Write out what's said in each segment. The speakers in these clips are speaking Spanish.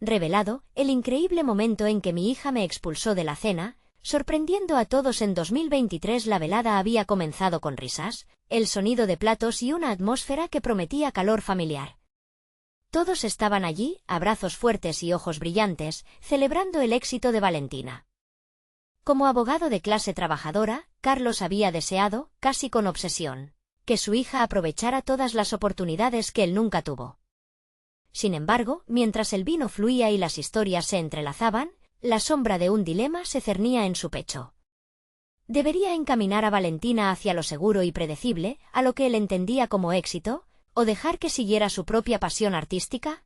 revelado el increíble momento en que mi hija me expulsó de la cena, sorprendiendo a todos en 2023. La velada había comenzado con risas, el sonido de platos y una atmósfera que prometía calor familiar. Todos estaban allí, abrazos fuertes y ojos brillantes, celebrando el éxito de Valentina. Como abogado de clase trabajadora, Carlos había deseado, casi con obsesión, que su hija aprovechara todas las oportunidades que él nunca tuvo. Sin embargo, mientras el vino fluía y las historias se entrelazaban, la sombra de un dilema se cernía en su pecho. ¿Debería encaminar a Valentina hacia lo seguro y predecible, a lo que él entendía como éxito, o dejar que siguiera su propia pasión artística?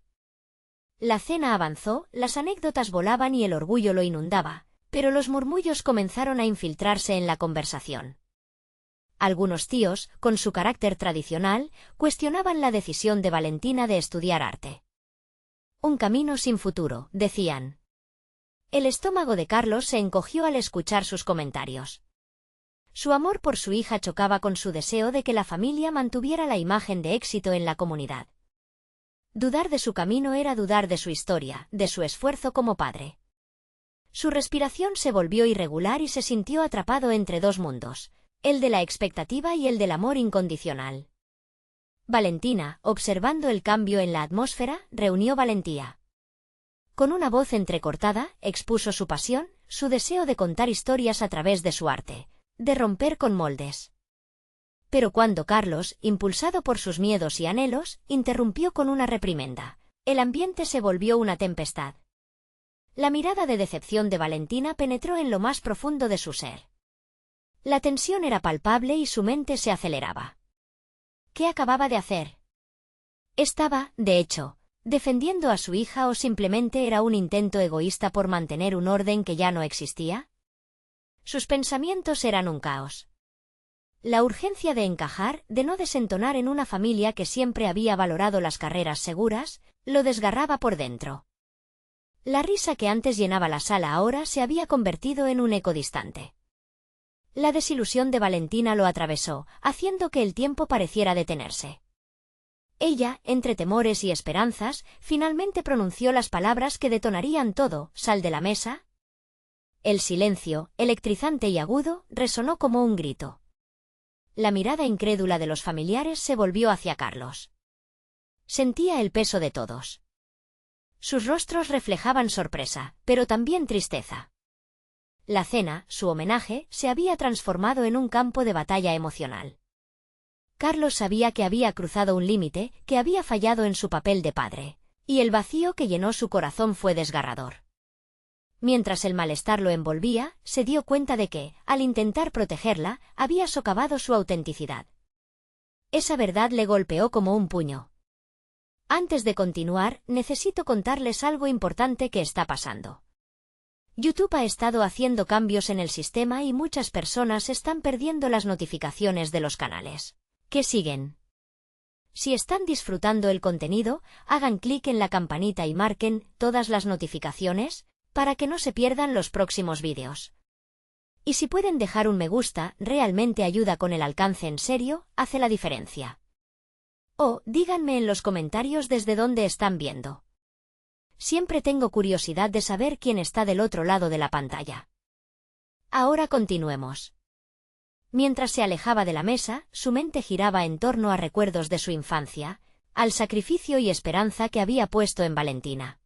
La cena avanzó, las anécdotas volaban y el orgullo lo inundaba, pero los murmullos comenzaron a infiltrarse en la conversación. Algunos tíos, con su carácter tradicional, cuestionaban la decisión de Valentina de estudiar arte. Un camino sin futuro, decían. El estómago de Carlos se encogió al escuchar sus comentarios. Su amor por su hija chocaba con su deseo de que la familia mantuviera la imagen de éxito en la comunidad. Dudar de su camino era dudar de su historia, de su esfuerzo como padre. Su respiración se volvió irregular y se sintió atrapado entre dos mundos, el de la expectativa y el del amor incondicional. Valentina, observando el cambio en la atmósfera, reunió valentía. Con una voz entrecortada, expuso su pasión, su deseo de contar historias a través de su arte, de romper con moldes. Pero cuando Carlos, impulsado por sus miedos y anhelos, interrumpió con una reprimenda, el ambiente se volvió una tempestad. La mirada de decepción de Valentina penetró en lo más profundo de su ser. La tensión era palpable y su mente se aceleraba. ¿Qué acababa de hacer? Estaba, de hecho, defendiendo a su hija o simplemente era un intento egoísta por mantener un orden que ya no existía? Sus pensamientos eran un caos. La urgencia de encajar, de no desentonar en una familia que siempre había valorado las carreras seguras, lo desgarraba por dentro. La risa que antes llenaba la sala ahora se había convertido en un eco distante. La desilusión de Valentina lo atravesó, haciendo que el tiempo pareciera detenerse. Ella, entre temores y esperanzas, finalmente pronunció las palabras que detonarían todo: «Sal de la mesa». El silencio, electrizante y agudo, resonó como un grito. La mirada incrédula de los familiares se volvió hacia Carlos. Sentía el peso de todos. Sus rostros reflejaban sorpresa, pero también tristeza. La cena, su homenaje, se había transformado en un campo de batalla emocional. Carlos sabía que había cruzado un límite, que había fallado en su papel de padre, y el vacío que llenó su corazón fue desgarrador. Mientras el malestar lo envolvía, se dio cuenta de que, al intentar protegerla, había socavado su autenticidad. Esa verdad le golpeó como un puño. Antes de continuar, necesito contarles algo importante que está pasando. YouTube ha estado haciendo cambios en el sistema y muchas personas están perdiendo las notificaciones de los canales que siguen. Si están disfrutando el contenido, hagan clic en la campanita y marquen todas las notificaciones para que no se pierdan los próximos vídeos. Y si pueden dejar un me gusta, realmente ayuda con el alcance, en serio, hace la diferencia. O, díganme en los comentarios desde dónde están viendo. Siempre tengo curiosidad de saber quién está del otro lado de la pantalla. Ahora continuemos. Mientras se alejaba de la mesa, su mente giraba en torno a recuerdos de su infancia, al sacrificio y esperanza que había puesto en Valentina.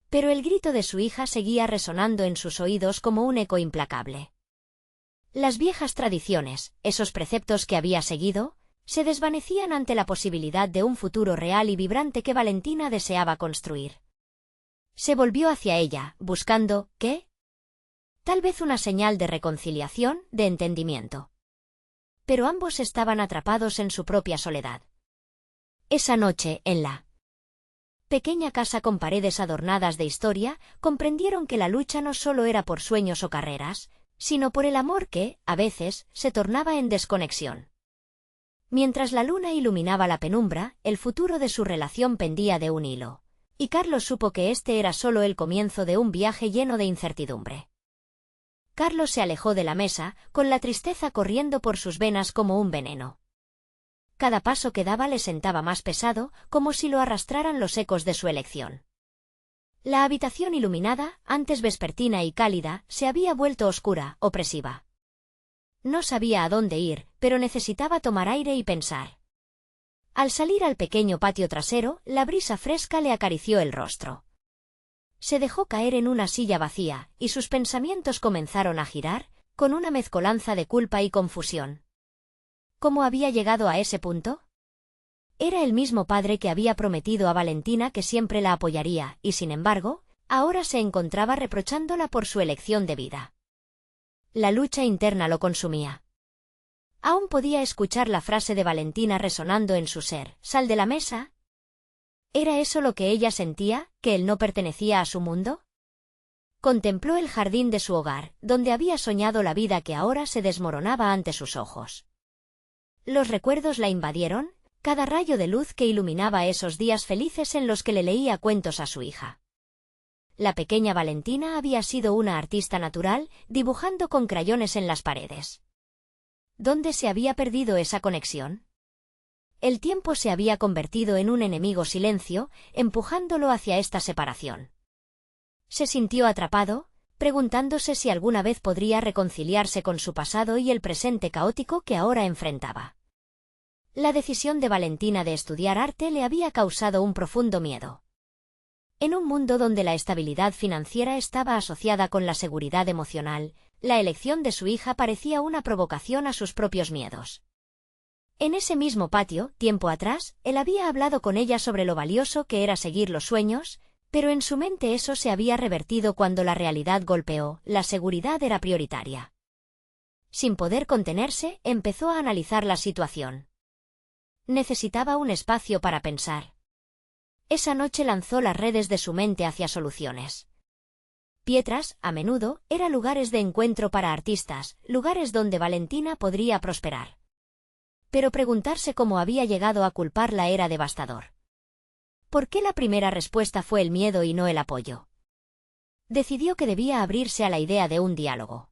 Pero el grito de su hija seguía resonando en sus oídos como un eco implacable. Las viejas tradiciones, esos preceptos que había seguido, se desvanecían ante la posibilidad de un futuro real y vibrante que Valentina deseaba construir. Se volvió hacia ella, buscando, ¿qué? Tal vez una señal de reconciliación, de entendimiento. Pero ambos estaban atrapados en su propia soledad. Esa noche, en la pequeña casa con paredes adornadas de historia, comprendieron que la lucha no solo era por sueños o carreras, sino por el amor que, a veces, se tornaba en desconexión. Mientras la luna iluminaba la penumbra, el futuro de su relación pendía de un hilo, y Carlos supo que este era solo el comienzo de un viaje lleno de incertidumbre. Carlos se alejó de la mesa, con la tristeza corriendo por sus venas como un veneno. Cada paso que daba le sentaba más pesado, como si lo arrastraran los ecos de su elección. La habitación iluminada, antes vespertina y cálida, se había vuelto oscura, opresiva. No sabía a dónde ir, pero necesitaba tomar aire y pensar. Al salir al pequeño patio trasero, la brisa fresca le acarició el rostro. Se dejó caer en una silla vacía, y sus pensamientos comenzaron a girar, con una mezcolanza de culpa y confusión. ¿Cómo había llegado a ese punto? Era el mismo padre que había prometido a Valentina que siempre la apoyaría, y sin embargo, ahora se encontraba reprochándola por su elección de vida. La lucha interna lo consumía. Aún podía escuchar la frase de Valentina resonando en su ser: «Sal de la mesa». ¿Era eso lo que ella sentía, que él no pertenecía a su mundo? Contempló el jardín de su hogar, donde había soñado la vida que ahora se desmoronaba ante sus ojos. Los recuerdos la invadieron, cada rayo de luz que iluminaba esos días felices en los que le leía cuentos a su hija. La pequeña Valentina había sido una artista natural, dibujando con crayones en las paredes. ¿Dónde se había perdido esa conexión? El tiempo se había convertido en un enemigo silencio, empujándolo hacia esta separación. Se sintió atrapado, preguntándose si alguna vez podría reconciliarse con su pasado y el presente caótico que ahora enfrentaba. La decisión de Valentina de estudiar arte le había causado un profundo miedo. En un mundo donde la estabilidad financiera estaba asociada con la seguridad emocional, la elección de su hija parecía una provocación a sus propios miedos. En ese mismo patio, tiempo atrás, él había hablado con ella sobre lo valioso que era seguir los sueños, pero en su mente eso se había revertido cuando la realidad golpeó. La seguridad era prioritaria. Sin poder contenerse, empezó a analizar la situación. Necesitaba un espacio para pensar. Esa noche lanzó las redes de su mente hacia soluciones. Pietras, a menudo, eran lugares de encuentro para artistas, lugares donde Valentina podría prosperar. Pero preguntarse cómo había llegado a culparla era devastador. ¿Por qué la primera respuesta fue el miedo y no el apoyo? Decidió que debía abrirse a la idea de un diálogo.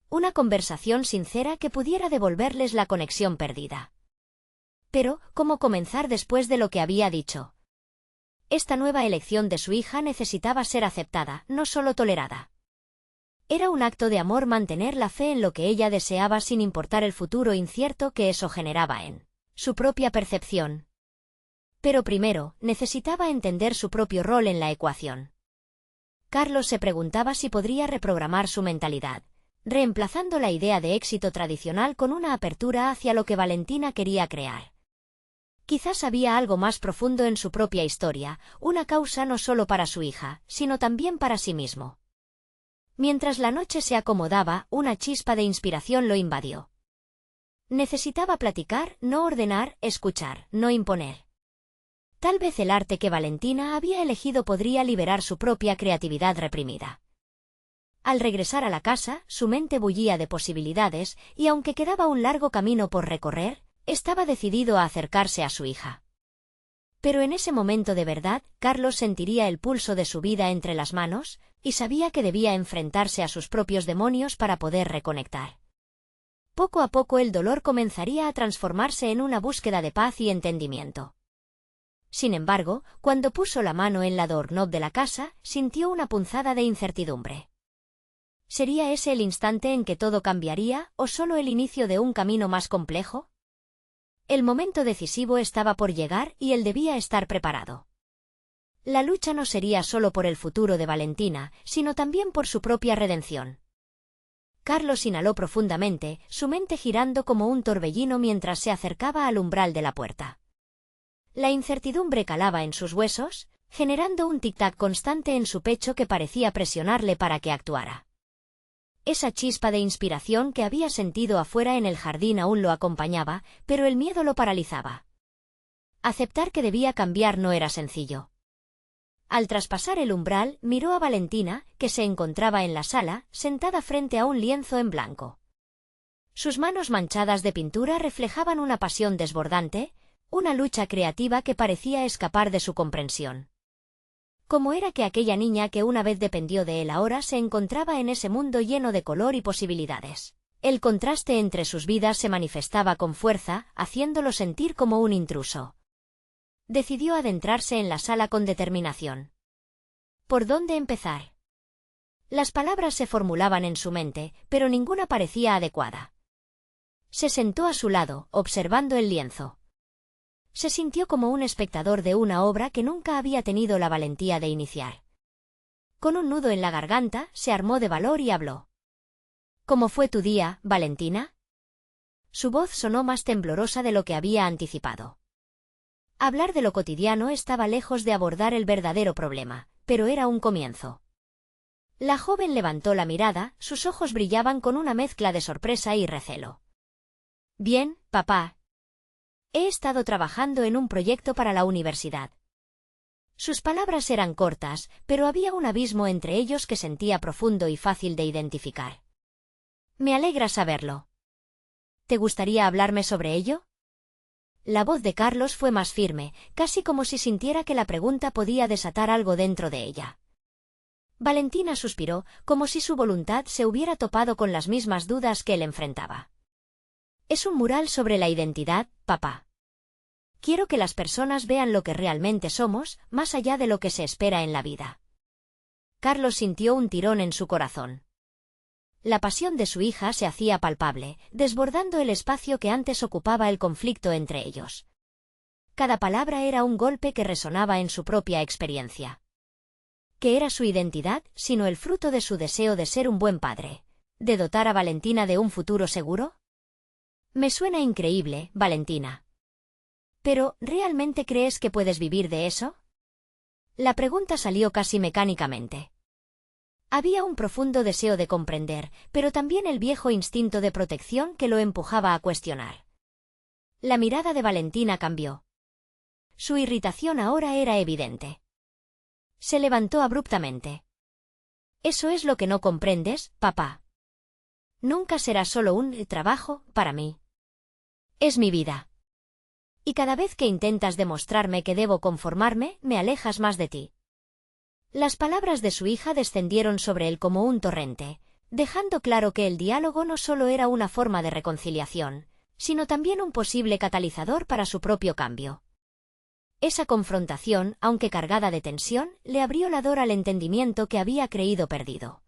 Una conversación sincera que pudiera devolverles la conexión perdida. Pero, ¿cómo comenzar después de lo que había dicho? Esta nueva elección de su hija necesitaba ser aceptada, no solo tolerada. Era un acto de amor mantener la fe en lo que ella deseaba sin importar el futuro incierto que eso generaba en su propia percepción. Pero primero, necesitaba entender su propio rol en la ecuación. Carlos se preguntaba si podría reprogramar su mentalidad, reemplazando la idea de éxito tradicional con una apertura hacia lo que Valentina quería crear. Quizás había algo más profundo en su propia historia, una causa no solo para su hija, sino también para sí mismo. Mientras la noche se acomodaba, una chispa de inspiración lo invadió. Necesitaba platicar, no ordenar, escuchar, no imponer. Tal vez el arte que Valentina había elegido podría liberar su propia creatividad reprimida. Al regresar a la casa, su mente bullía de posibilidades, y aunque quedaba un largo camino por recorrer, estaba decidido a acercarse a su hija. Pero en ese momento de verdad, Carlos sentiría el pulso de su vida entre las manos, y sabía que debía enfrentarse a sus propios demonios para poder reconectar. Poco a poco el dolor comenzaría a transformarse en una búsqueda de paz y entendimiento. Sin embargo, cuando puso la mano en la doorknob de la casa, sintió una punzada de incertidumbre. ¿Sería ese el instante en que todo cambiaría, o solo el inicio de un camino más complejo? El momento decisivo estaba por llegar y él debía estar preparado. La lucha no sería solo por el futuro de Valentina, sino también por su propia redención. Carlos inhaló profundamente, su mente girando como un torbellino mientras se acercaba al umbral de la puerta. La incertidumbre calaba en sus huesos, generando un tic-tac constante en su pecho que parecía presionarle para que actuara. Esa chispa de inspiración que había sentido afuera en el jardín aún lo acompañaba, pero el miedo lo paralizaba. Aceptar que debía cambiar no era sencillo. Al traspasar el umbral, miró a Valentina, que se encontraba en la sala, sentada frente a un lienzo en blanco. Sus manos manchadas de pintura reflejaban una pasión desbordante, una lucha creativa que parecía escapar de su comprensión. ¿Cómo era que aquella niña que una vez dependió de él ahora se encontraba en ese mundo lleno de color y posibilidades? El contraste entre sus vidas se manifestaba con fuerza, haciéndolo sentir como un intruso. Decidió adentrarse en la sala con determinación. ¿Por dónde empezar? Las palabras se formulaban en su mente, pero ninguna parecía adecuada. Se sentó a su lado, observando el lienzo. Se sintió como un espectador de una obra que nunca había tenido la valentía de iniciar. Con un nudo en la garganta, se armó de valor y habló. ¿Cómo fue tu día, Valentina? Su voz sonó más temblorosa de lo que había anticipado. Hablar de lo cotidiano estaba lejos de abordar el verdadero problema, pero era un comienzo. La joven levantó la mirada, sus ojos brillaban con una mezcla de sorpresa y recelo. Bien, papá. He estado trabajando en un proyecto para la universidad. Sus palabras eran cortas, pero había un abismo entre ellos que sentía profundo y fácil de identificar. Me alegra saberlo. ¿Te gustaría hablarme sobre ello? La voz de Carlos fue más firme, casi como si sintiera que la pregunta podía desatar algo dentro de ella. Valentina suspiró, como si su voluntad se hubiera topado con las mismas dudas que él enfrentaba. Es un mural sobre la identidad, papá. Quiero que las personas vean lo que realmente somos, más allá de lo que se espera en la vida. Carlos sintió un tirón en su corazón. La pasión de su hija se hacía palpable, desbordando el espacio que antes ocupaba el conflicto entre ellos. Cada palabra era un golpe que resonaba en su propia experiencia. ¿Qué era su identidad, sino el fruto de su deseo de ser un buen padre? ¿De dotar a Valentina de un futuro seguro? Me suena increíble, Valentina. Pero, ¿realmente crees que puedes vivir de eso? La pregunta salió casi mecánicamente. Había un profundo deseo de comprender, pero también el viejo instinto de protección que lo empujaba a cuestionar. La mirada de Valentina cambió. Su irritación ahora era evidente. Se levantó abruptamente. Eso es lo que no comprendes, papá. Nunca será solo un trabajo para mí. Es mi vida. Y cada vez que intentas demostrarme que debo conformarme, me alejas más de ti. Las palabras de su hija descendieron sobre él como un torrente, dejando claro que el diálogo no solo era una forma de reconciliación, sino también un posible catalizador para su propio cambio. Esa confrontación, aunque cargada de tensión, le abrió la door al entendimiento que había creído perdido.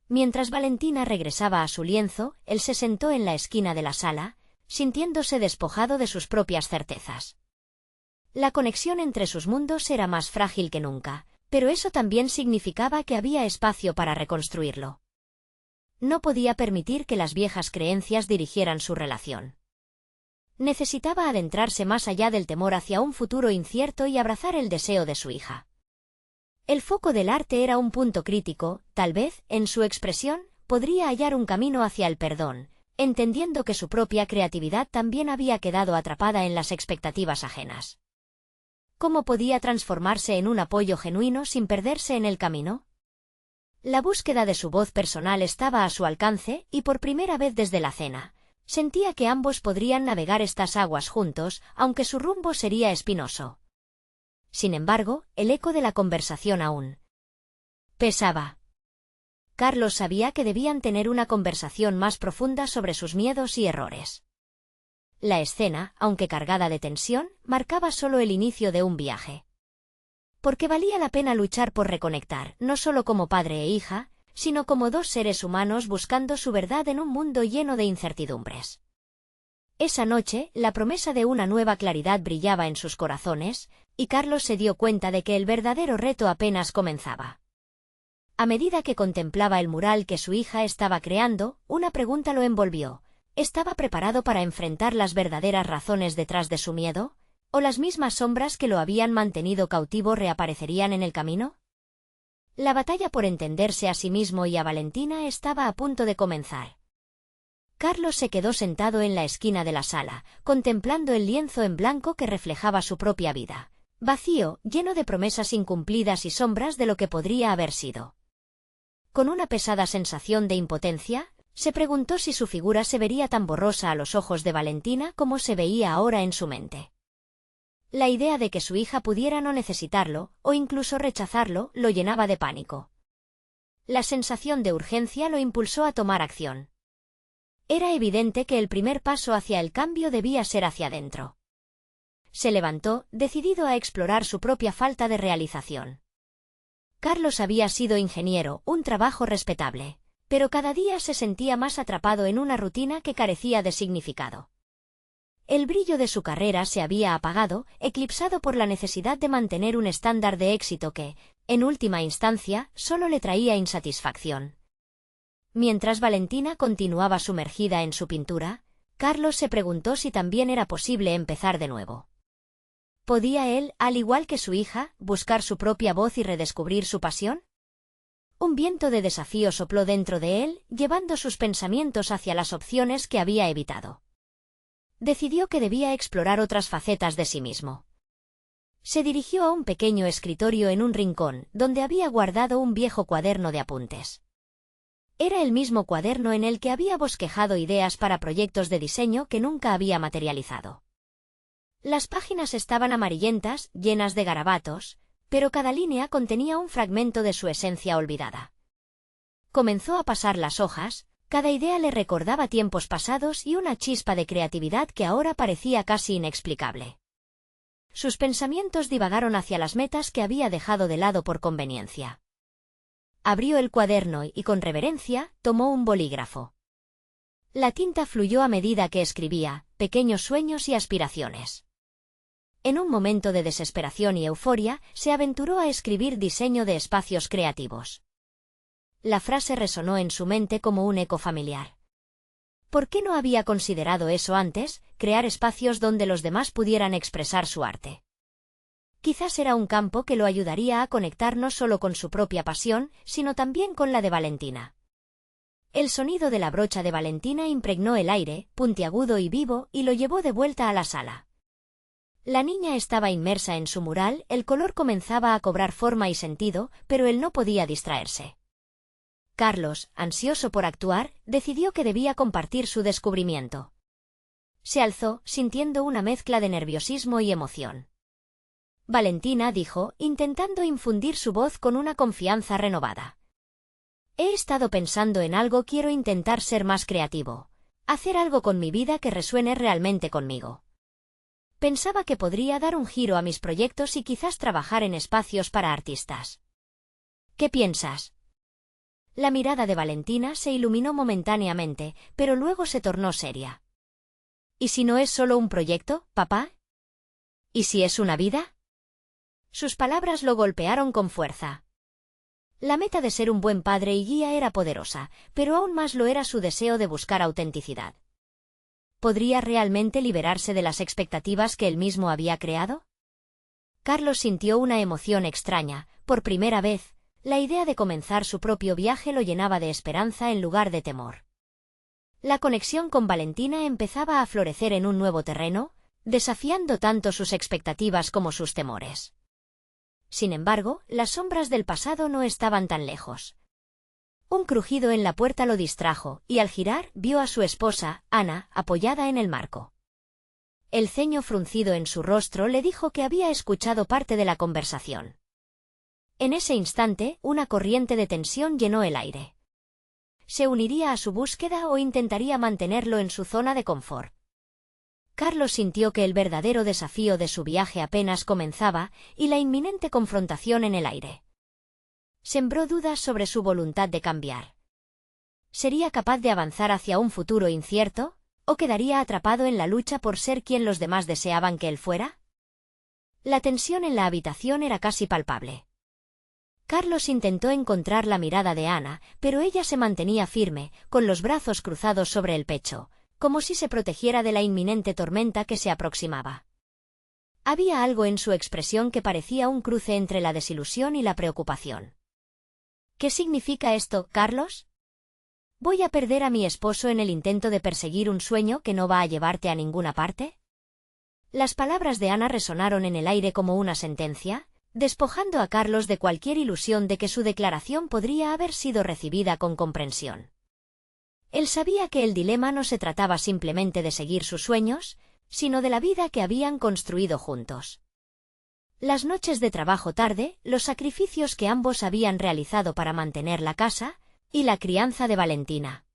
Mientras Valentina regresaba a su lienzo, él se sentó en la esquina de la sala, sintiéndose despojado de sus propias certezas. La conexión entre sus mundos era más frágil que nunca, pero eso también significaba que había espacio para reconstruirlo. No podía permitir que las viejas creencias dirigieran su relación. Necesitaba adentrarse más allá del temor hacia un futuro incierto y abrazar el deseo de su hija. El foco del arte era un punto crítico, tal vez, en su expresión, podría hallar un camino hacia el perdón, entendiendo que su propia creatividad también había quedado atrapada en las expectativas ajenas. ¿Cómo podía transformarse en un apoyo genuino sin perderse en el camino? La búsqueda de su voz personal estaba a su alcance y por primera vez desde la cena, sentía que ambos podrían navegar estas aguas juntos, aunque su rumbo sería espinoso. Sin embargo, el eco de la conversación aún pesaba. Carlos sabía que debían tener una conversación más profunda sobre sus miedos y errores. La escena, aunque cargada de tensión, marcaba solo el inicio de un viaje. Porque valía la pena luchar por reconectar, no solo como padre e hija, sino como dos seres humanos buscando su verdad en un mundo lleno de incertidumbres. Esa noche, la promesa de una nueva claridad brillaba en sus corazones, y Carlos se dio cuenta de que el verdadero reto apenas comenzaba. A medida que contemplaba el mural que su hija estaba creando, una pregunta lo envolvió. ¿Estaba preparado para enfrentar las verdaderas razones detrás de su miedo? ¿O las mismas sombras que lo habían mantenido cautivo reaparecerían en el camino? La batalla por entenderse a sí mismo y a Valentina estaba a punto de comenzar. Carlos se quedó sentado en la esquina de la sala, contemplando el lienzo en blanco que reflejaba su propia vida, vacío, lleno de promesas incumplidas y sombras de lo que podría haber sido. Con una pesada sensación de impotencia, se preguntó si su figura se vería tan borrosa a los ojos de Valentina como se veía ahora en su mente. La idea de que su hija pudiera no necesitarlo, o incluso rechazarlo, lo llenaba de pánico. La sensación de urgencia lo impulsó a tomar acción. Era evidente que el primer paso hacia el cambio debía ser hacia adentro. Se levantó, decidido a explorar su propia falta de realización. Carlos había sido ingeniero, un trabajo respetable, pero cada día se sentía más atrapado en una rutina que carecía de significado. El brillo de su carrera se había apagado, eclipsado por la necesidad de mantener un estándar de éxito que, en última instancia, solo le traía insatisfacción. Mientras Valentina continuaba sumergida en su pintura, Carlos se preguntó si también era posible empezar de nuevo. ¿Podía él, al igual que su hija, buscar su propia voz y redescubrir su pasión? Un viento de desafío sopló dentro de él, llevando sus pensamientos hacia las opciones que había evitado. Decidió que debía explorar otras facetas de sí mismo. Se dirigió a un pequeño escritorio en un rincón, donde había guardado un viejo cuaderno de apuntes. Era el mismo cuaderno en el que había bosquejado ideas para proyectos de diseño que nunca había materializado. Las páginas estaban amarillentas, llenas de garabatos, pero cada línea contenía un fragmento de su esencia olvidada. Comenzó a pasar las hojas, cada idea le recordaba tiempos pasados y una chispa de creatividad que ahora parecía casi inexplicable. Sus pensamientos divagaron hacia las metas que había dejado de lado por conveniencia. Abrió el cuaderno y, con reverencia, tomó un bolígrafo. La tinta fluyó a medida que escribía, pequeños sueños y aspiraciones. En un momento de desesperación y euforia, se aventuró a escribir diseño de espacios creativos. La frase resonó en su mente como un eco familiar. ¿Por qué no había considerado eso antes, crear espacios donde los demás pudieran expresar su arte? Quizás era un campo que lo ayudaría a conectar no solo con su propia pasión, sino también con la de Valentina. El sonido de la brocha de Valentina impregnó el aire, puntiagudo y vivo, y lo llevó de vuelta a la sala. La niña estaba inmersa en su mural, el color comenzaba a cobrar forma y sentido, pero él no podía distraerse. Carlos, ansioso por actuar, decidió que debía compartir su descubrimiento. Se alzó, sintiendo una mezcla de nerviosismo y emoción. Valentina dijo, intentando infundir su voz con una confianza renovada. He estado pensando en algo, quiero intentar ser más creativo. Hacer algo con mi vida que resuene realmente conmigo. Pensaba que podría dar un giro a mis proyectos y quizás trabajar en espacios para artistas. ¿Qué piensas? La mirada de Valentina se iluminó momentáneamente, pero luego se tornó seria. ¿Y si no es solo un proyecto, papá? ¿Y si es una vida? Sus palabras lo golpearon con fuerza. La meta de ser un buen padre y guía era poderosa, pero aún más lo era su deseo de buscar autenticidad. ¿Podría realmente liberarse de las expectativas que él mismo había creado? Carlos sintió una emoción extraña. Por primera vez, la idea de comenzar su propio viaje lo llenaba de esperanza en lugar de temor. La conexión con Valentina empezaba a florecer en un nuevo terreno, desafiando tanto sus expectativas como sus temores. Sin embargo, las sombras del pasado no estaban tan lejos. Un crujido en la puerta lo distrajo, y al girar, vio a su esposa, Ana, apoyada en el marco. El ceño fruncido en su rostro le dijo que había escuchado parte de la conversación. En ese instante, una corriente de tensión llenó el aire. ¿Se uniría a su búsqueda o intentaría mantenerlo en su zona de confort? Carlos sintió que el verdadero desafío de su viaje apenas comenzaba, y la inminente confrontación en el aire. Sembró dudas sobre su voluntad de cambiar. ¿Sería capaz de avanzar hacia un futuro incierto, o quedaría atrapado en la lucha por ser quien los demás deseaban que él fuera? La tensión en la habitación era casi palpable. Carlos intentó encontrar la mirada de Ana, pero ella se mantenía firme, con los brazos cruzados sobre el pecho, como si se protegiera de la inminente tormenta que se aproximaba. Había algo en su expresión que parecía un cruce entre la desilusión y la preocupación. ¿Qué significa esto, Carlos? ¿Voy a perder a mi esposo en el intento de perseguir un sueño que no va a llevarte a ninguna parte? Las palabras de Ana resonaron en el aire como una sentencia, despojando a Carlos de cualquier ilusión de que su declaración podría haber sido recibida con comprensión. Él sabía que el dilema no se trataba simplemente de seguir sus sueños, sino de la vida que habían construido juntos. Las noches de trabajo tarde, los sacrificios que ambos habían realizado para mantener la casa, y la crianza de Valentina.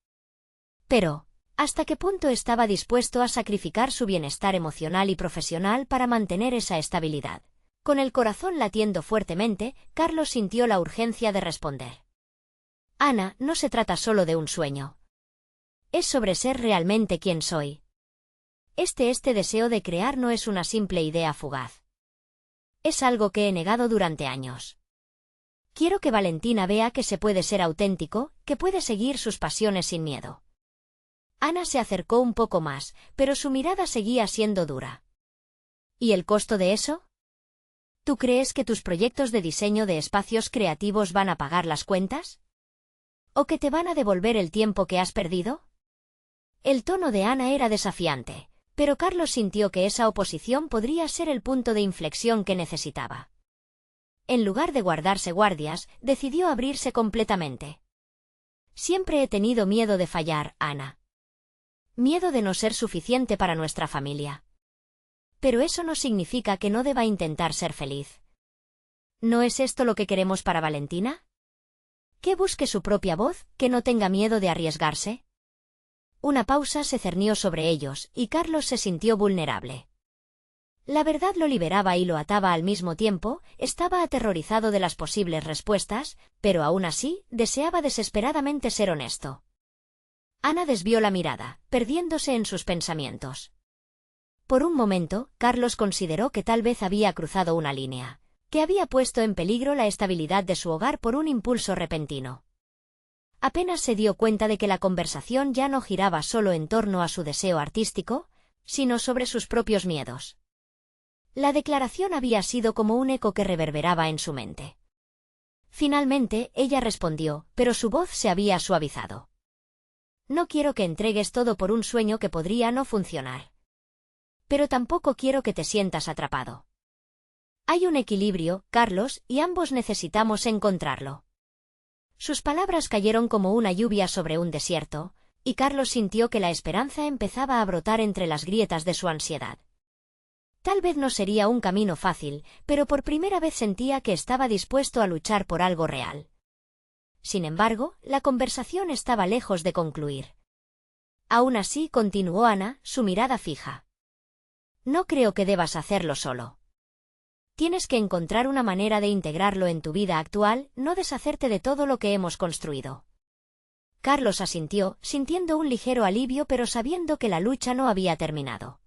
Pero, ¿hasta qué punto estaba dispuesto a sacrificar su bienestar emocional y profesional para mantener esa estabilidad? Con el corazón latiendo fuertemente, Carlos sintió la urgencia de responder. Ana, no se trata solo de un sueño. Es sobre ser realmente quien soy. Este deseo de crear no es una simple idea fugaz. Es algo que he negado durante años. Quiero que Valentina vea que se puede ser auténtico, que puede seguir sus pasiones sin miedo. Ana se acercó un poco más, pero su mirada seguía siendo dura. ¿Y el costo de eso? ¿Tú crees que tus proyectos de diseño de espacios creativos van a pagar las cuentas? ¿O que te van a devolver el tiempo que has perdido? El tono de Ana era desafiante, pero Carlos sintió que esa oposición podría ser el punto de inflexión que necesitaba. En lugar de guardarse guardias, decidió abrirse completamente. Siempre he tenido miedo de fallar, Ana. Miedo de no ser suficiente para nuestra familia. Pero eso no significa que no deba intentar ser feliz. ¿No es esto lo que queremos para Valentina? Que busque su propia voz, que no tenga miedo de arriesgarse. Una pausa se cernió sobre ellos, y Carlos se sintió vulnerable. La verdad lo liberaba y lo ataba al mismo tiempo, estaba aterrorizado de las posibles respuestas, pero aún así, deseaba desesperadamente ser honesto. Ana desvió la mirada, perdiéndose en sus pensamientos. Por un momento, Carlos consideró que tal vez había cruzado una línea, que había puesto en peligro la estabilidad de su hogar por un impulso repentino. Apenas se dio cuenta de que la conversación ya no giraba solo en torno a su deseo artístico, sino sobre sus propios miedos. La declaración había sido como un eco que reverberaba en su mente. Finalmente, ella respondió, pero su voz se había suavizado. No quiero que entregues todo por un sueño que podría no funcionar. Pero tampoco quiero que te sientas atrapado. Hay un equilibrio, Carlos, y ambos necesitamos encontrarlo. Sus palabras cayeron como una lluvia sobre un desierto, y Carlos sintió que la esperanza empezaba a brotar entre las grietas de su ansiedad. Tal vez no sería un camino fácil, pero por primera vez sentía que estaba dispuesto a luchar por algo real. Sin embargo, la conversación estaba lejos de concluir. Aún así, continuó Ana, su mirada fija. No creo que debas hacerlo solo. Tienes que encontrar una manera de integrarlo en tu vida actual, no deshacerte de todo lo que hemos construido. Carlos asintió, sintiendo un ligero alivio pero sabiendo que la lucha no había terminado.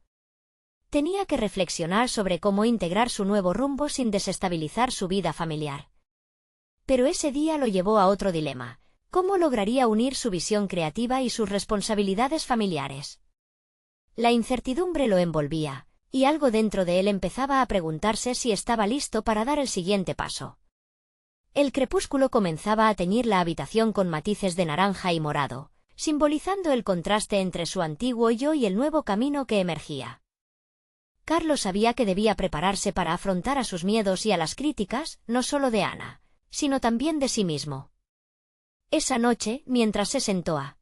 Tenía que reflexionar sobre cómo integrar su nuevo rumbo sin desestabilizar su vida familiar. Pero ese día lo llevó a otro dilema: ¿cómo lograría unir su visión creativa y sus responsabilidades familiares? La incertidumbre lo envolvía, y algo dentro de él empezaba a preguntarse si estaba listo para dar el siguiente paso. El crepúsculo comenzaba a teñir la habitación con matices de naranja y morado, simbolizando el contraste entre su antiguo yo y el nuevo camino que emergía. Carlos sabía que debía prepararse para afrontar a sus miedos y a las críticas, no solo de Ana, sino también de sí mismo. Esa noche, mientras se sentó a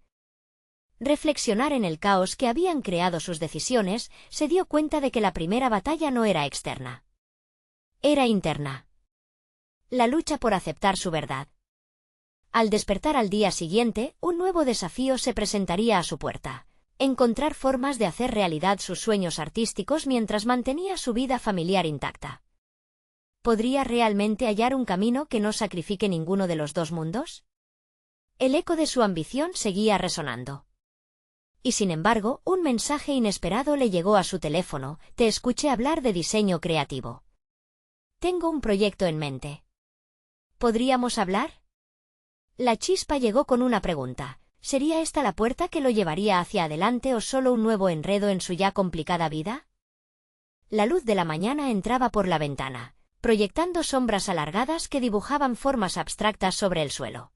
reflexionar en el caos que habían creado sus decisiones, se dio cuenta de que la primera batalla no era externa. Era interna. La lucha por aceptar su verdad. Al despertar al día siguiente, un nuevo desafío se presentaría a su puerta: encontrar formas de hacer realidad sus sueños artísticos mientras mantenía su vida familiar intacta. ¿Podría realmente hallar un camino que no sacrifique ninguno de los dos mundos? El eco de su ambición seguía resonando. Y sin embargo, un mensaje inesperado le llegó a su teléfono: te escuché hablar de diseño creativo. Tengo un proyecto en mente. ¿Podríamos hablar? La chispa llegó con una pregunta: ¿sería esta la puerta que lo llevaría hacia adelante o solo un nuevo enredo en su ya complicada vida? La luz de la mañana entraba por la ventana, proyectando sombras alargadas que dibujaban formas abstractas sobre el suelo.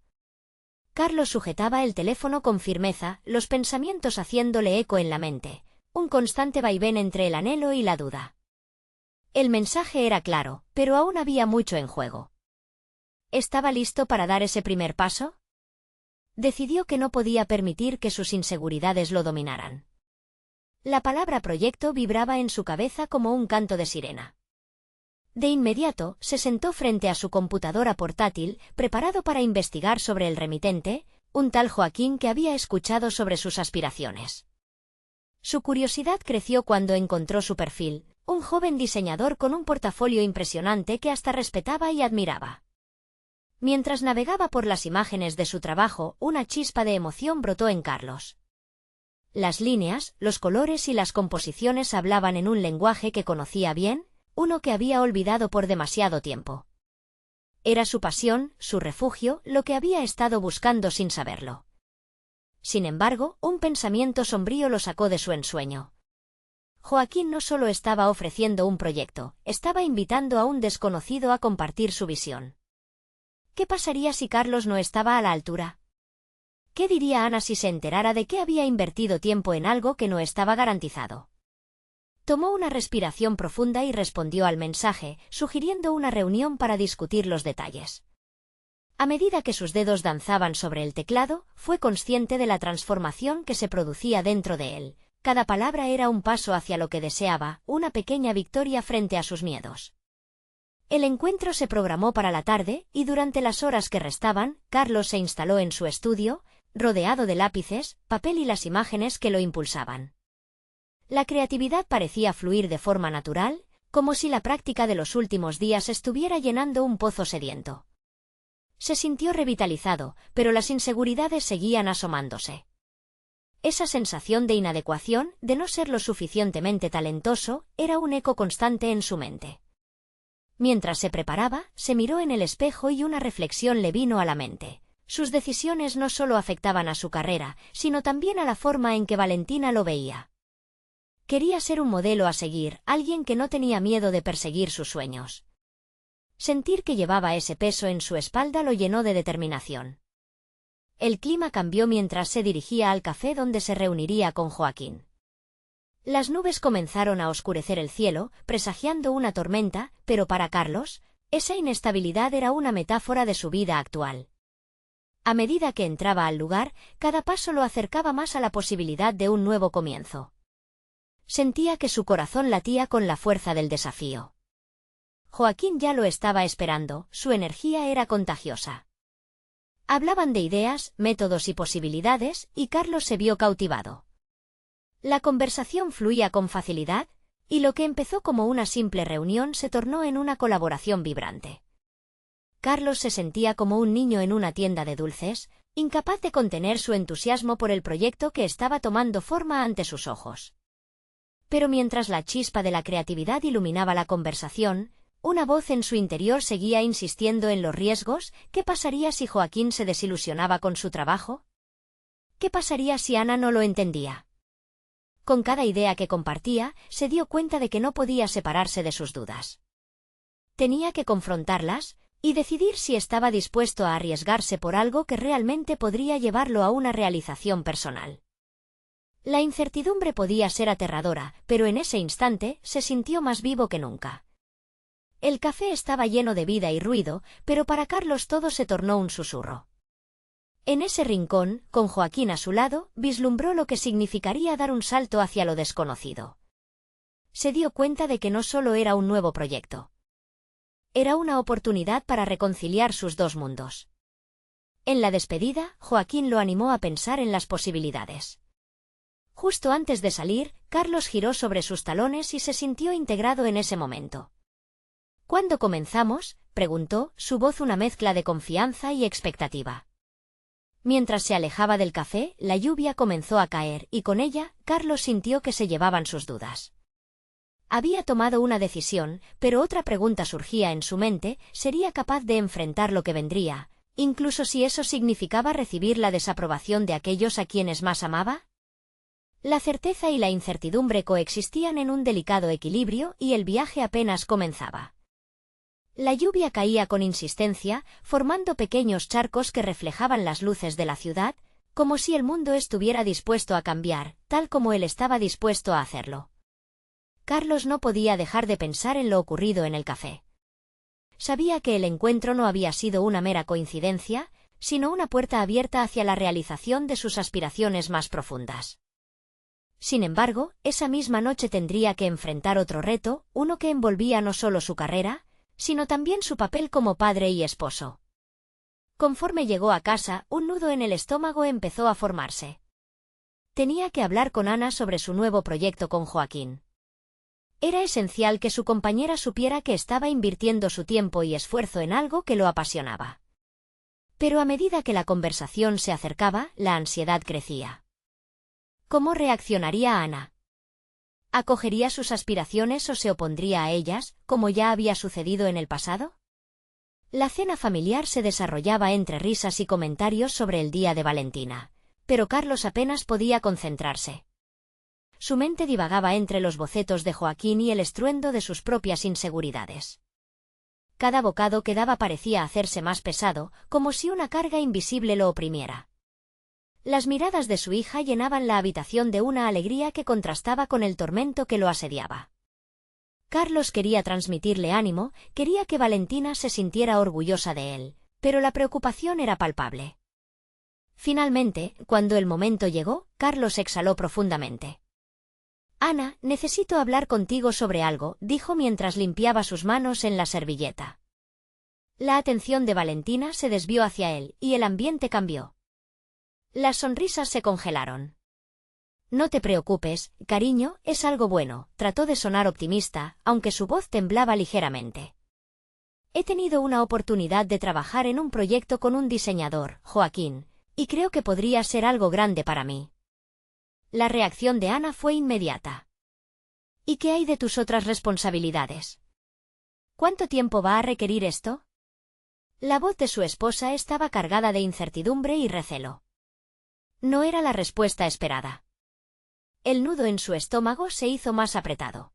Carlos sujetaba el teléfono con firmeza, los pensamientos haciéndole eco en la mente, un constante vaivén entre el anhelo y la duda. El mensaje era claro, pero aún había mucho en juego. ¿Estaba listo para dar ese primer paso? Decidió que no podía permitir que sus inseguridades lo dominaran. La palabra proyecto vibraba en su cabeza como un canto de sirena. De inmediato, se sentó frente a su computadora portátil, preparado para investigar sobre el remitente, un tal Joaquín que había escuchado sobre sus aspiraciones. Su curiosidad creció cuando encontró su perfil, un joven diseñador con un portafolio impresionante que hasta respetaba y admiraba. Mientras navegaba por las imágenes de su trabajo, una chispa de emoción brotó en Carlos. Las líneas, los colores y las composiciones hablaban en un lenguaje que conocía bien, uno que había olvidado por demasiado tiempo. Era su pasión, su refugio, lo que había estado buscando sin saberlo. Sin embargo, un pensamiento sombrío lo sacó de su ensueño. Joaquín no solo estaba ofreciendo un proyecto, estaba invitando a un desconocido a compartir su visión. ¿Qué pasaría si Carlos no estaba a la altura? ¿Qué diría Ana si se enterara de que había invertido tiempo en algo que no estaba garantizado? Tomó una respiración profunda y respondió al mensaje, sugiriendo una reunión para discutir los detalles. A medida que sus dedos danzaban sobre el teclado, fue consciente de la transformación que se producía dentro de él. Cada palabra era un paso hacia lo que deseaba, una pequeña victoria frente a sus miedos. El encuentro se programó para la tarde, y durante las horas que restaban, Carlos se instaló en su estudio, rodeado de lápices, papel y las imágenes que lo impulsaban. La creatividad parecía fluir de forma natural, como si la práctica de los últimos días estuviera llenando un pozo sediento. Se sintió revitalizado, pero las inseguridades seguían asomándose. Esa sensación de inadecuación, de no ser lo suficientemente talentoso, era un eco constante en su mente. Mientras se preparaba, se miró en el espejo y una reflexión le vino a la mente. Sus decisiones no solo afectaban a su carrera, sino también a la forma en que Valentina lo veía. Quería ser un modelo a seguir, alguien que no tenía miedo de perseguir sus sueños. Sentir que llevaba ese peso en su espalda lo llenó de determinación. El clima cambió mientras se dirigía al café donde se reuniría con Joaquín. Las nubes comenzaron a oscurecer el cielo, presagiando una tormenta, pero para Carlos, esa inestabilidad era una metáfora de su vida actual. A medida que entraba al lugar, cada paso lo acercaba más a la posibilidad de un nuevo comienzo. Sentía que su corazón latía con la fuerza del desafío. Joaquín ya lo estaba esperando, su energía era contagiosa. Hablaban de ideas, métodos y posibilidades, y Carlos se vio cautivado. La conversación fluía con facilidad, y lo que empezó como una simple reunión se tornó en una colaboración vibrante. Carlos se sentía como un niño en una tienda de dulces, incapaz de contener su entusiasmo por el proyecto que estaba tomando forma ante sus ojos. Pero mientras la chispa de la creatividad iluminaba la conversación, una voz en su interior seguía insistiendo en los riesgos. ¿Qué pasaría si Joaquín se desilusionaba con su trabajo? ¿Qué pasaría si Ana no lo entendía? Con cada idea que compartía, se dio cuenta de que no podía separarse de sus dudas. Tenía que confrontarlas, y decidir si estaba dispuesto a arriesgarse por algo que realmente podría llevarlo a una realización personal. La incertidumbre podía ser aterradora, pero en ese instante se sintió más vivo que nunca. El café estaba lleno de vida y ruido, pero para Carlos todo se tornó un susurro. En ese rincón, con Joaquín a su lado, vislumbró lo que significaría dar un salto hacia lo desconocido. Se dio cuenta de que no solo era un nuevo proyecto. Era una oportunidad para reconciliar sus dos mundos. En la despedida, Joaquín lo animó a pensar en las posibilidades. Justo antes de salir, Carlos giró sobre sus talones y se sintió integrado en ese momento. ¿Cuándo comenzamos?, preguntó, su voz una mezcla de confianza y expectativa. Mientras se alejaba del café, la lluvia comenzó a caer, y con ella, Carlos sintió que se llevaban sus dudas. Había tomado una decisión, pero otra pregunta surgía en su mente: ¿sería capaz de enfrentar lo que vendría, incluso si eso significaba recibir la desaprobación de aquellos a quienes más amaba? La certeza y la incertidumbre coexistían en un delicado equilibrio, y el viaje apenas comenzaba. La lluvia caía con insistencia, formando pequeños charcos que reflejaban las luces de la ciudad, como si el mundo estuviera dispuesto a cambiar, tal como él estaba dispuesto a hacerlo. Carlos no podía dejar de pensar en lo ocurrido en el café. Sabía que el encuentro no había sido una mera coincidencia, sino una puerta abierta hacia la realización de sus aspiraciones más profundas. Sin embargo, esa misma noche tendría que enfrentar otro reto, uno que envolvía no solo su carrera, sino también su papel como padre y esposo. Conforme llegó a casa, un nudo en el estómago empezó a formarse. Tenía que hablar con Ana sobre su nuevo proyecto con Joaquín. Era esencial que su compañera supiera que estaba invirtiendo su tiempo y esfuerzo en algo que lo apasionaba. Pero a medida que la conversación se acercaba, la ansiedad crecía. ¿Cómo reaccionaría Ana? ¿Acogería sus aspiraciones o se opondría a ellas, como ya había sucedido en el pasado? La cena familiar se desarrollaba entre risas y comentarios sobre el día de Valentina, pero Carlos apenas podía concentrarse. Su mente divagaba entre los bocetos de Joaquín y el estruendo de sus propias inseguridades. Cada bocado que daba parecía hacerse más pesado, como si una carga invisible lo oprimiera. Las miradas de su hija llenaban la habitación de una alegría que contrastaba con el tormento que lo asediaba. Carlos quería transmitirle ánimo, quería que Valentina se sintiera orgullosa de él, pero la preocupación era palpable. Finalmente, cuando el momento llegó, Carlos exhaló profundamente. «Ana, necesito hablar contigo sobre algo», dijo mientras limpiaba sus manos en la servilleta. La atención de Valentina se desvió hacia él, y el ambiente cambió. Las sonrisas se congelaron. «No te preocupes, cariño, es algo bueno», trató de sonar optimista, aunque su voz temblaba ligeramente. «He tenido una oportunidad de trabajar en un proyecto con un diseñador, Joaquín, y creo que podría ser algo grande para mí». La reacción de Ana fue inmediata. «¿Y qué hay de tus otras responsabilidades? ¿Cuánto tiempo va a requerir esto?» La voz de su esposa estaba cargada de incertidumbre y recelo. No era la respuesta esperada. El nudo en su estómago se hizo más apretado.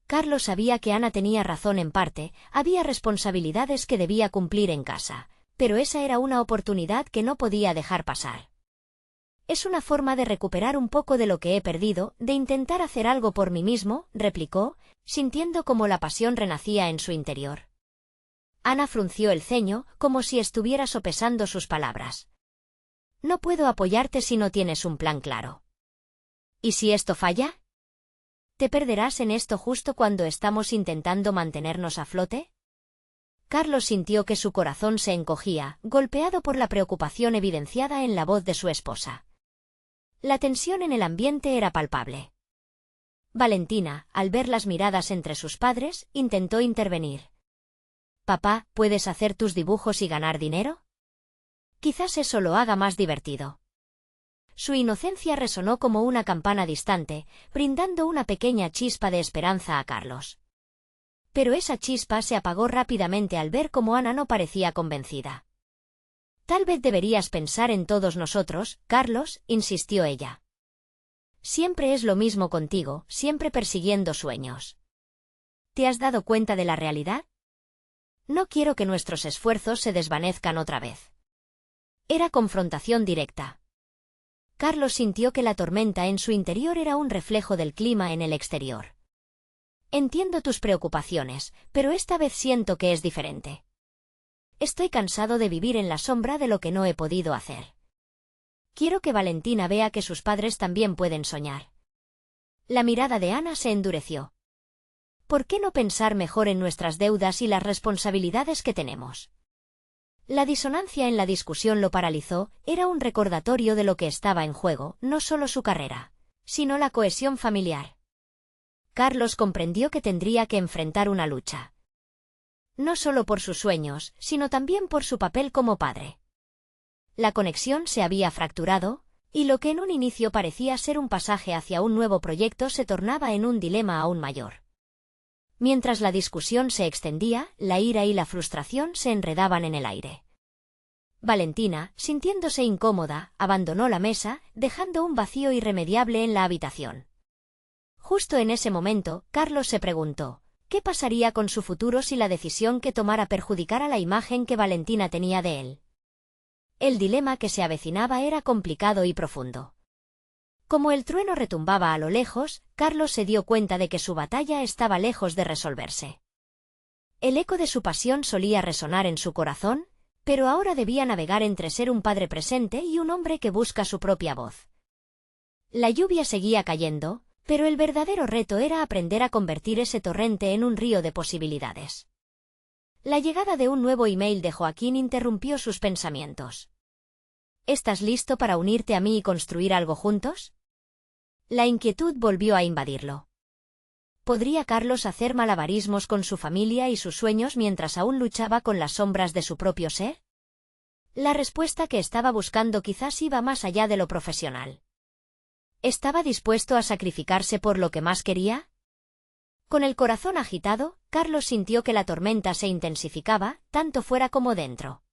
Carlos sabía que Ana tenía razón en parte, había responsabilidades que debía cumplir en casa, pero esa era una oportunidad que no podía dejar pasar. «Es una forma de recuperar un poco de lo que he perdido, de intentar hacer algo por mí mismo», replicó, sintiendo cómo la pasión renacía en su interior. Ana frunció el ceño, como si estuviera sopesando sus palabras. «No puedo apoyarte si no tienes un plan claro». «¿Y si esto falla? ¿Te perderás en esto justo cuando estamos intentando mantenernos a flote?» Carlos sintió que su corazón se encogía, golpeado por la preocupación evidenciada en la voz de su esposa. La tensión en el ambiente era palpable. Valentina, al ver las miradas entre sus padres, intentó intervenir. «Papá, ¿puedes hacer tus dibujos y ganar dinero? Quizás eso lo haga más divertido». Su inocencia resonó como una campana distante, brindando una pequeña chispa de esperanza a Carlos. Pero esa chispa se apagó rápidamente al ver cómo Ana no parecía convencida. «Tal vez deberías pensar en todos nosotros, Carlos», insistió ella. «Siempre es lo mismo contigo, siempre persiguiendo sueños. ¿Te has dado cuenta de la realidad? No quiero que nuestros esfuerzos se desvanezcan otra vez». Era confrontación directa. Carlos sintió que la tormenta en su interior era un reflejo del clima en el exterior. «Entiendo tus preocupaciones, pero esta vez siento que es diferente. Estoy cansado de vivir en la sombra de lo que no he podido hacer. Quiero que Valentina vea que sus padres también pueden soñar». La mirada de Ana se endureció. «¿Por qué no pensar mejor en nuestras deudas y las responsabilidades que tenemos?» La disonancia en la discusión lo paralizó, era un recordatorio de lo que estaba en juego, no solo su carrera, sino la cohesión familiar. Carlos comprendió que tendría que enfrentar una lucha. No solo por sus sueños, sino también por su papel como padre. La conexión se había fracturado, y lo que en un inicio parecía ser un pasaje hacia un nuevo proyecto se tornaba en un dilema aún mayor. Mientras la discusión se extendía, la ira y la frustración se enredaban en el aire. Valentina, sintiéndose incómoda, abandonó la mesa, dejando un vacío irremediable en la habitación. Justo en ese momento, Carlos se preguntó, ¿qué pasaría con su futuro si la decisión que tomara perjudicara la imagen que Valentina tenía de él? El dilema que se avecinaba era complicado y profundo. Como el trueno retumbaba a lo lejos, Carlos se dio cuenta de que su batalla estaba lejos de resolverse. El eco de su pasión solía resonar en su corazón, pero ahora debía navegar entre ser un padre presente y un hombre que busca su propia voz. La lluvia seguía cayendo, pero el verdadero reto era aprender a convertir ese torrente en un río de posibilidades. La llegada de un nuevo email de Joaquín interrumpió sus pensamientos. ¿Estás listo para unirte a mí y construir algo juntos? La inquietud volvió a invadirlo. ¿Podría Carlos hacer malabarismos con su familia y sus sueños mientras aún luchaba con las sombras de su propio ser? La respuesta que estaba buscando quizás iba más allá de lo profesional. ¿Estaba dispuesto a sacrificarse por lo que más quería? Con el corazón agitado, Carlos sintió que la tormenta se intensificaba, tanto fuera como dentro.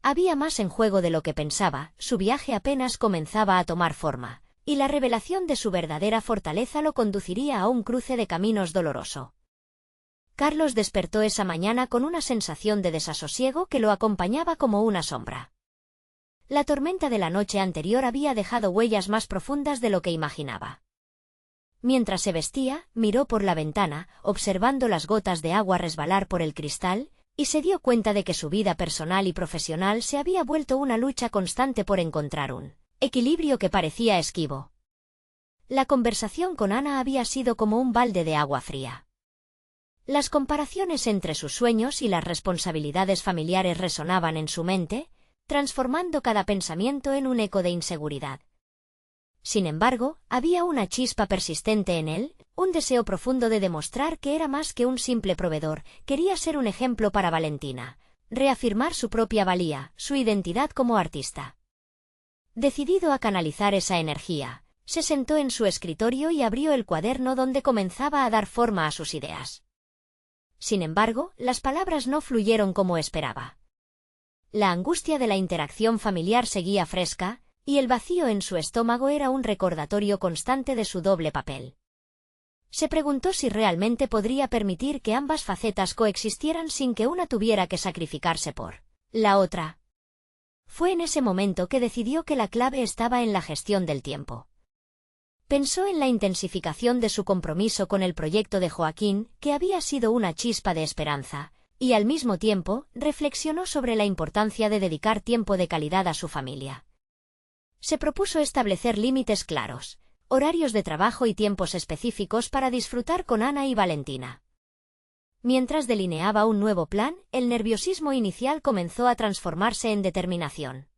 Había más en juego de lo que pensaba, su viaje apenas comenzaba a tomar forma, y la revelación de su verdadera fortaleza lo conduciría a un cruce de caminos doloroso. Carlos despertó esa mañana con una sensación de desasosiego que lo acompañaba como una sombra. La tormenta de la noche anterior había dejado huellas más profundas de lo que imaginaba. Mientras se vestía, miró por la ventana, observando las gotas de agua resbalar por el cristal, y se dio cuenta de que su vida personal y profesional se había vuelto una lucha constante por encontrar un equilibrio que parecía esquivo. La conversación con Ana había sido como un balde de agua fría. Las comparaciones entre sus sueños y las responsabilidades familiares resonaban en su mente, transformando cada pensamiento en un eco de inseguridad. Sin embargo, había una chispa persistente en él, un deseo profundo de demostrar que era más que un simple proveedor. Quería ser un ejemplo para Valentina, reafirmar su propia valía, su identidad como artista. Decidido a canalizar esa energía, se sentó en su escritorio y abrió el cuaderno donde comenzaba a dar forma a sus ideas. Sin embargo, las palabras no fluyeron como esperaba. La angustia de la interacción familiar seguía fresca, y el vacío en su estómago era un recordatorio constante de su doble papel. Se preguntó si realmente podría permitir que ambas facetas coexistieran sin que una tuviera que sacrificarse por la otra. Fue en ese momento que decidió que la clave estaba en la gestión del tiempo. Pensó en la intensificación de su compromiso con el proyecto de Joaquín, que había sido una chispa de esperanza, y al mismo tiempo, reflexionó sobre la importancia de dedicar tiempo de calidad a su familia. Se propuso establecer límites claros, horarios de trabajo y tiempos específicos para disfrutar con Ana y Valentina. Mientras delineaba un nuevo plan, el nerviosismo inicial comenzó a transformarse en determinación.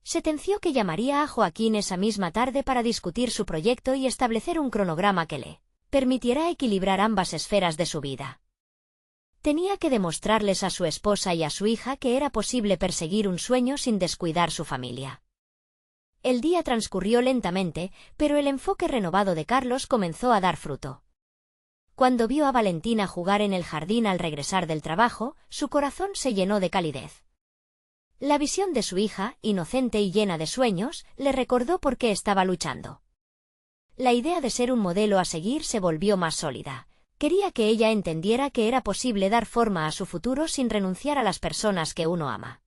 Sentenció que llamaría a Joaquín esa misma tarde para discutir su proyecto y establecer un cronograma que le permitiera equilibrar ambas esferas de su vida. Tenía que demostrarles a su esposa y a su hija que era posible perseguir un sueño sin descuidar su familia. El día transcurrió lentamente, pero el enfoque renovado de Carlos comenzó a dar fruto. Cuando vio a Valentina jugar en el jardín al regresar del trabajo, su corazón se llenó de calidez. La visión de su hija, inocente y llena de sueños, le recordó por qué estaba luchando. La idea de ser un modelo a seguir se volvió más sólida. Quería que ella entendiera que era posible dar forma a su futuro sin renunciar a las personas que uno ama.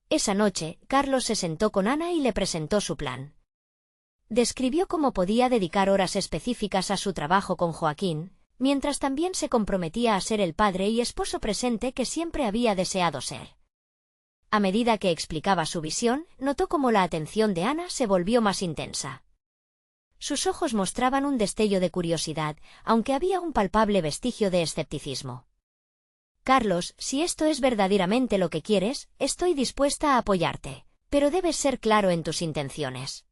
Esa noche, Carlos se sentó con Ana y le presentó su plan. Describió cómo podía dedicar horas específicas a su trabajo con Joaquín, mientras también se comprometía a ser el padre y esposo presente que siempre había deseado ser. A medida que explicaba su visión, notó cómo la atención de Ana se volvió más intensa. Sus ojos mostraban un destello de curiosidad, aunque había un palpable vestigio de escepticismo. Carlos, si esto es verdaderamente lo que quieres, estoy dispuesta a apoyarte, pero debes ser claro en tus intenciones.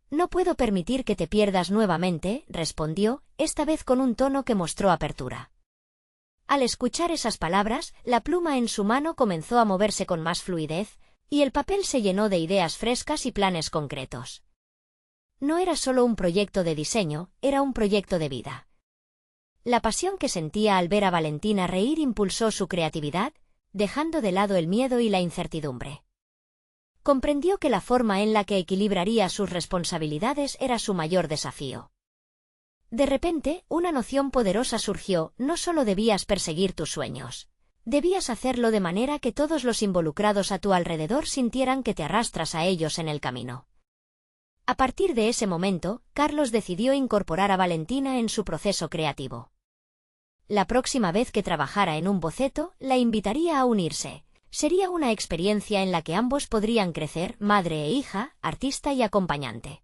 No puedo permitir que te pierdas nuevamente, respondió, esta vez con un tono que mostró apertura. Al escuchar esas palabras, la pluma en su mano comenzó a moverse con más fluidez, y el papel se llenó de ideas frescas y planes concretos. No era solo un proyecto de diseño, era un proyecto de vida. La pasión que sentía al ver a Valentina reír impulsó su creatividad, dejando de lado el miedo y la incertidumbre. Comprendió que la forma en la que equilibraría sus responsabilidades era su mayor desafío. De repente, una noción poderosa surgió: no solo debías perseguir tus sueños. Debías hacerlo de manera que todos los involucrados a tu alrededor sintieran que te arrastras a ellos en el camino. A partir de ese momento, Carlos decidió incorporar a Valentina en su proceso creativo. La próxima vez que trabajara en un boceto, la invitaría a unirse. Sería una experiencia en la que ambos podrían crecer, madre e hija, artista y acompañante.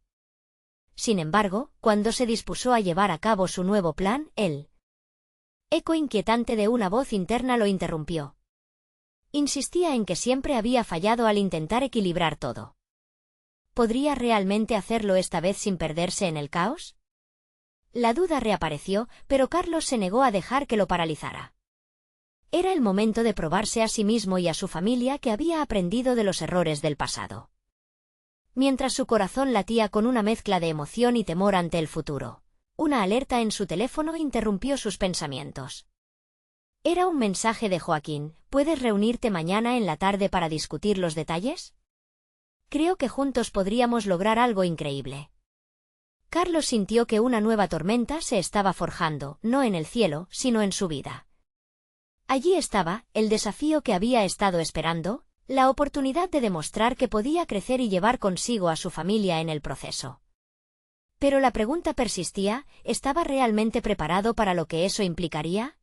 Sin embargo, cuando se dispuso a llevar a cabo su nuevo plan, el eco inquietante de una voz interna lo interrumpió. Insistía en que siempre había fallado al intentar equilibrar todo. ¿Podría realmente hacerlo esta vez sin perderse en el caos? La duda reapareció, pero Carlos se negó a dejar que lo paralizara. Era el momento de probarse a sí mismo y a su familia que había aprendido de los errores del pasado. Mientras su corazón latía con una mezcla de emoción y temor ante el futuro, una alerta en su teléfono interrumpió sus pensamientos. Era un mensaje de Joaquín: ¿puedes reunirte mañana en la tarde para discutir los detalles? Creo que juntos podríamos lograr algo increíble. Carlos sintió que una nueva tormenta se estaba forjando, no en el cielo, sino en su vida. Allí estaba, el desafío que había estado esperando, la oportunidad de demostrar que podía crecer y llevar consigo a su familia en el proceso. Pero la pregunta persistía: ¿estaba realmente preparado para lo que eso implicaría?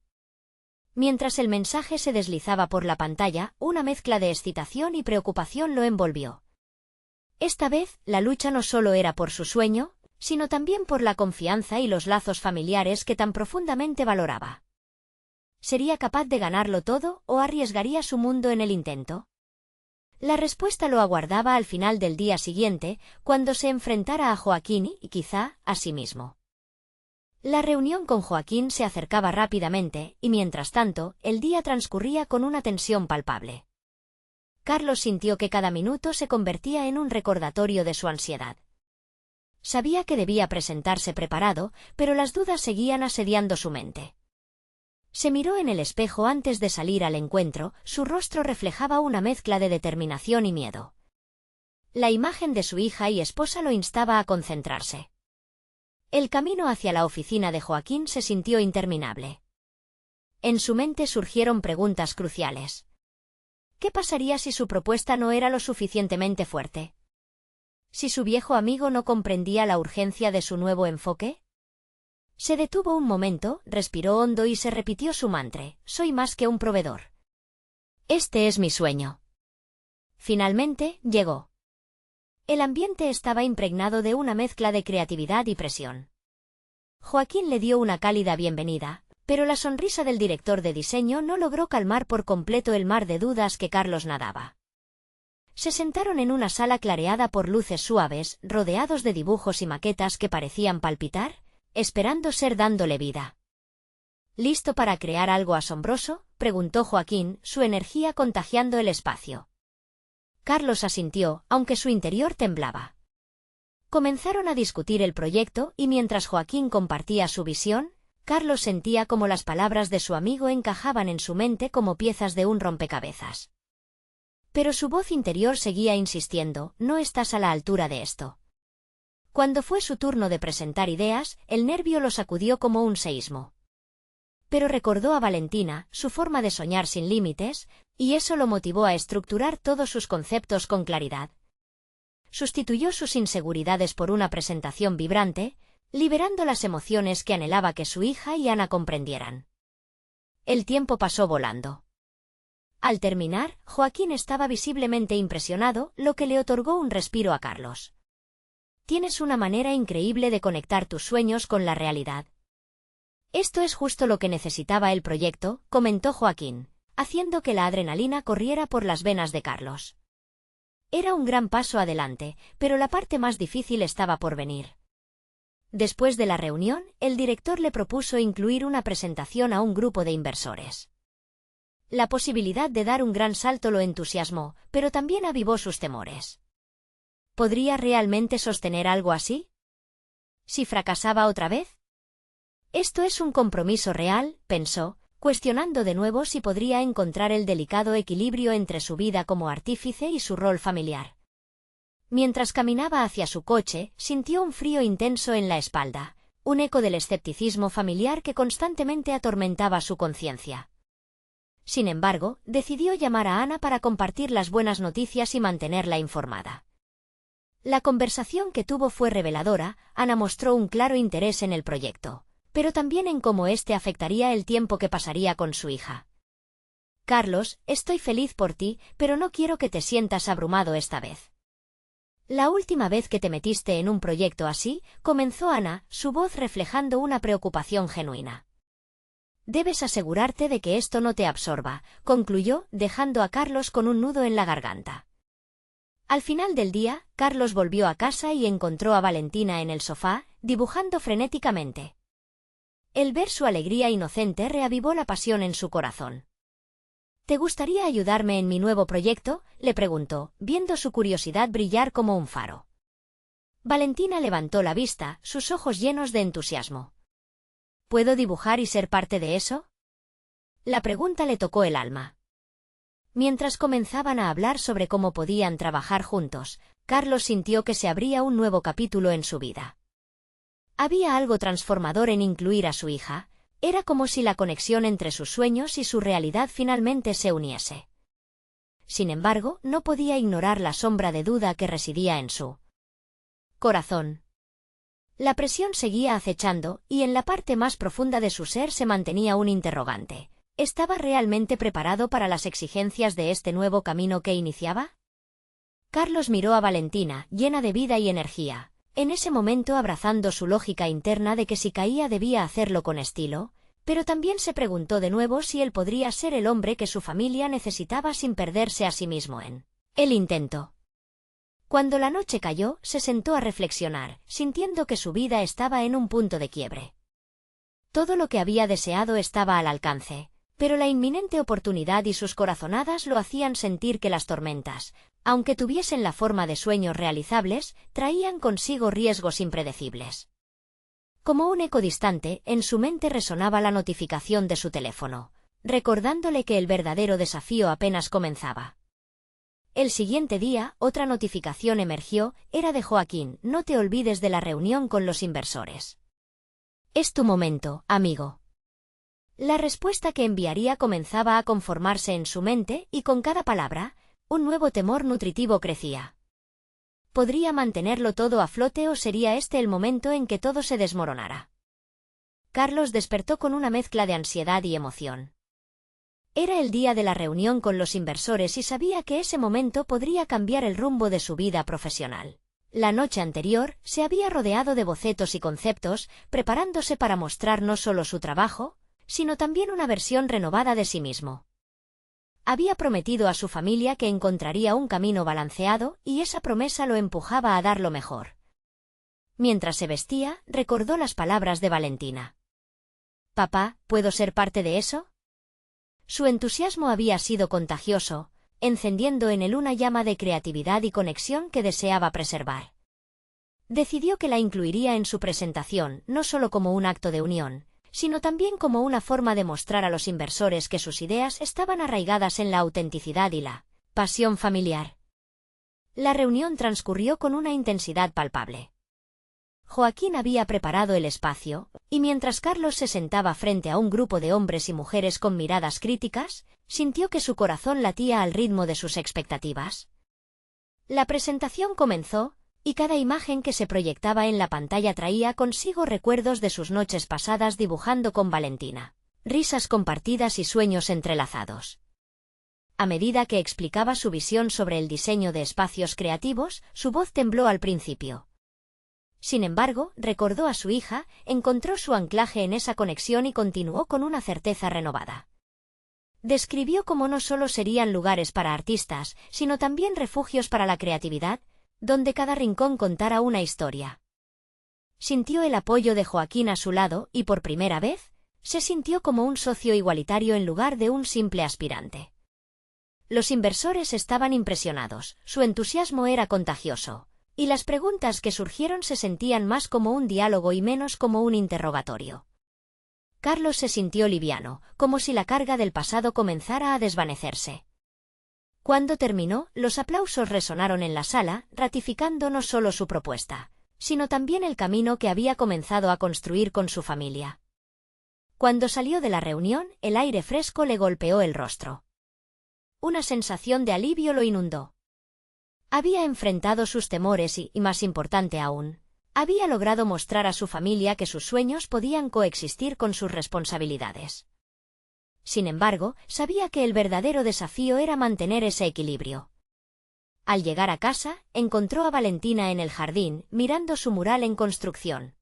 Mientras el mensaje se deslizaba por la pantalla, una mezcla de excitación y preocupación lo envolvió. Esta vez, la lucha no solo era por su sueño, sino también por la confianza y los lazos familiares que tan profundamente valoraba. ¿Sería capaz de ganarlo todo o arriesgaría su mundo en el intento? La respuesta lo aguardaba al final del día siguiente, cuando se enfrentara a Joaquín y, quizá, a sí mismo. La reunión con Joaquín se acercaba rápidamente, y mientras tanto, el día transcurría con una tensión palpable. Carlos sintió que cada minuto se convertía en un recordatorio de su ansiedad. Sabía que debía presentarse preparado, pero las dudas seguían asediando su mente. Se miró en el espejo antes de salir al encuentro, su rostro reflejaba una mezcla de determinación y miedo. La imagen de su hija y esposa lo instaba a concentrarse. El camino hacia la oficina de Joaquín se sintió interminable. En su mente surgieron preguntas cruciales. ¿Qué pasaría si su propuesta no era lo suficientemente fuerte? ¿Si su viejo amigo no comprendía la urgencia de su nuevo enfoque? Se detuvo un momento, respiró hondo y se repitió su mantra: soy más que un proveedor. Este es mi sueño. Finalmente, llegó. El ambiente estaba impregnado de una mezcla de creatividad y presión. Joaquín le dio una cálida bienvenida, pero la sonrisa del director de diseño no logró calmar por completo el mar de dudas que Carlos nadaba. Se sentaron en una sala clareada por luces suaves, rodeados de dibujos y maquetas que parecían palpitar, esperando ser dándole vida. ¿Listo para crear algo asombroso?, preguntó Joaquín, su energía contagiando el espacio. Carlos asintió, aunque su interior temblaba. Comenzaron a discutir el proyecto y mientras Joaquín compartía su visión, Carlos sentía como las palabras de su amigo encajaban en su mente como piezas de un rompecabezas. Pero su voz interior seguía insistiendo: no estás a la altura de esto. Cuando fue su turno de presentar ideas, el nervio lo sacudió como un seísmo. Pero recordó a Valentina, su forma de soñar sin límites, y eso lo motivó a estructurar todos sus conceptos con claridad. Sustituyó sus inseguridades por una presentación vibrante, liberando las emociones que anhelaba que su hija y Ana comprendieran. El tiempo pasó volando. Al terminar, Joaquín estaba visiblemente impresionado, lo que le otorgó un respiro a Carlos. Tienes una manera increíble de conectar tus sueños con la realidad. Esto es justo lo que necesitaba el proyecto, comentó Joaquín, haciendo que la adrenalina corriera por las venas de Carlos. Era un gran paso adelante, pero la parte más difícil estaba por venir. Después de la reunión, el director le propuso incluir una presentación a un grupo de inversores. La posibilidad de dar un gran salto lo entusiasmó, pero también avivó sus temores. ¿Podría realmente sostener algo así? ¿Si fracasaba otra vez? Esto es un compromiso real, pensó, cuestionando de nuevo si podría encontrar el delicado equilibrio entre su vida como artífice y su rol familiar. Mientras caminaba hacia su coche, sintió un frío intenso en la espalda, un eco del escepticismo familiar que constantemente atormentaba su conciencia. Sin embargo, decidió llamar a Ana para compartir las buenas noticias y mantenerla informada. La conversación que tuvo fue reveladora. Ana mostró un claro interés en el proyecto, pero también en cómo éste afectaría el tiempo que pasaría con su hija. Carlos, estoy feliz por ti, pero no quiero que te sientas abrumado esta vez. La última vez que te metiste en un proyecto así, comenzó Ana, su voz reflejando una preocupación genuina. Debes asegurarte de que esto no te absorba, concluyó, dejando a Carlos con un nudo en la garganta. Al final del día, Carlos volvió a casa y encontró a Valentina en el sofá, dibujando frenéticamente. El ver su alegría inocente reavivó la pasión en su corazón. ¿Te gustaría ayudarme en mi nuevo proyecto?, le preguntó, viendo su curiosidad brillar como un faro. Valentina levantó la vista, sus ojos llenos de entusiasmo. ¿Puedo dibujar y ser parte de eso? La pregunta le tocó el alma. Mientras comenzaban a hablar sobre cómo podían trabajar juntos, Carlos sintió que se abría un nuevo capítulo en su vida. Había algo transformador en incluir a su hija, era como si la conexión entre sus sueños y su realidad finalmente se uniese. Sin embargo, no podía ignorar la sombra de duda que residía en su corazón. La presión seguía acechando, y en la parte más profunda de su ser se mantenía un interrogante. ¿Estaba realmente preparado para las exigencias de este nuevo camino que iniciaba? Carlos miró a Valentina, llena de vida y energía, en ese momento abrazando su lógica interna de que si caía debía hacerlo con estilo, pero también se preguntó de nuevo si él podría ser el hombre que su familia necesitaba sin perderse a sí mismo en el intento. Cuando la noche cayó, se sentó a reflexionar, sintiendo que su vida estaba en un punto de quiebre. Todo lo que había deseado estaba al alcance, pero la inminente oportunidad y sus corazonadas lo hacían sentir que las tormentas, aunque tuviesen la forma de sueños realizables, traían consigo riesgos impredecibles. Como un eco distante, en su mente resonaba la notificación de su teléfono, recordándole que el verdadero desafío apenas comenzaba. El siguiente día, otra notificación emergió, era de Joaquín: no te olvides de la reunión con los inversores. Es tu momento, amigo. La respuesta que enviaría comenzaba a conformarse en su mente y con cada palabra, un nuevo temor nutritivo crecía. ¿Podría mantenerlo todo a flote o sería este el momento en que todo se desmoronara? Carlos despertó con una mezcla de ansiedad y emoción. Era el día de la reunión con los inversores y sabía que ese momento podría cambiar el rumbo de su vida profesional. La noche anterior, se había rodeado de bocetos y conceptos, preparándose para mostrar no solo su trabajo, sino también una versión renovada de sí mismo. Había prometido a su familia que encontraría un camino balanceado, y esa promesa lo empujaba a dar lo mejor. Mientras se vestía, recordó las palabras de Valentina. «Papá, ¿puedo ser parte de eso?». Su entusiasmo había sido contagioso, encendiendo en él una llama de creatividad y conexión que deseaba preservar. Decidió que la incluiría en su presentación, no solo como un acto de unión, sino también como una forma de mostrar a los inversores que sus ideas estaban arraigadas en la autenticidad y la pasión familiar. La reunión transcurrió con una intensidad palpable. Joaquín había preparado el espacio, y mientras Carlos se sentaba frente a un grupo de hombres y mujeres con miradas críticas, sintió que su corazón latía al ritmo de sus expectativas. La presentación comenzó, y cada imagen que se proyectaba en la pantalla traía consigo recuerdos de sus noches pasadas dibujando con Valentina, risas compartidas y sueños entrelazados. A medida que explicaba su visión sobre el diseño de espacios creativos, su voz tembló al principio. Sin embargo, recordó a su hija, encontró su anclaje en esa conexión y continuó con una certeza renovada. Describió cómo no solo serían lugares para artistas, sino también refugios para la creatividad, donde cada rincón contara una historia. Sintió el apoyo de Joaquín a su lado y por primera vez, se sintió como un socio igualitario en lugar de un simple aspirante. Los inversores estaban impresionados, su entusiasmo era contagioso, y las preguntas que surgieron se sentían más como un diálogo y menos como un interrogatorio. Carlos se sintió liviano, como si la carga del pasado comenzara a desvanecerse. Cuando terminó, los aplausos resonaron en la sala, ratificando no solo su propuesta, sino también el camino que había comenzado a construir con su familia. Cuando salió de la reunión, el aire fresco le golpeó el rostro. Una sensación de alivio lo inundó. Había enfrentado sus temores y, más importante aún, había logrado mostrar a su familia que sus sueños podían coexistir con sus responsabilidades. Sin embargo, sabía que el verdadero desafío era mantener ese equilibrio. Al llegar a casa, encontró a Valentina en el jardín, mirando su mural en construcción.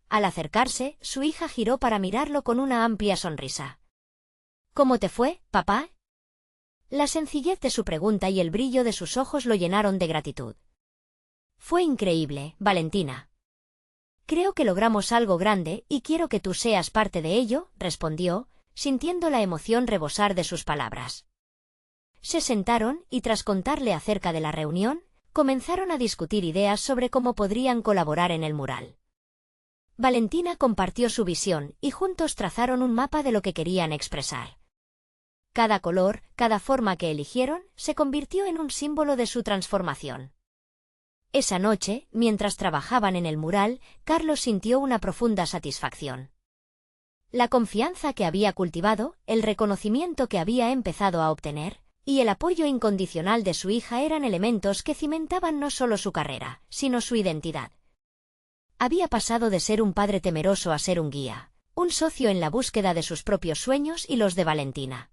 Al acercarse, su hija giró para mirarlo con una amplia sonrisa. «¿Cómo te fue, papá?». La sencillez de su pregunta y el brillo de sus ojos lo llenaron de gratitud. «Fue increíble, Valentina. Creo que logramos algo grande y quiero que tú seas parte de ello, respondió, sintiendo la emoción rebosar de sus palabras. Se sentaron y tras contarle acerca de la reunión, comenzaron a discutir ideas sobre cómo podrían colaborar en el mural. Valentina compartió su visión y juntos trazaron un mapa de lo que querían expresar. Cada color, cada forma que eligieron, se convirtió en un símbolo de su transformación. Esa noche, mientras trabajaban en el mural, Carlos sintió una profunda satisfacción. La confianza que había cultivado, el reconocimiento que había empezado a obtener, y el apoyo incondicional de su hija eran elementos que cimentaban no solo su carrera, sino su identidad. Había pasado de ser un padre temeroso a ser un guía, un socio en la búsqueda de sus propios sueños y los de Valentina.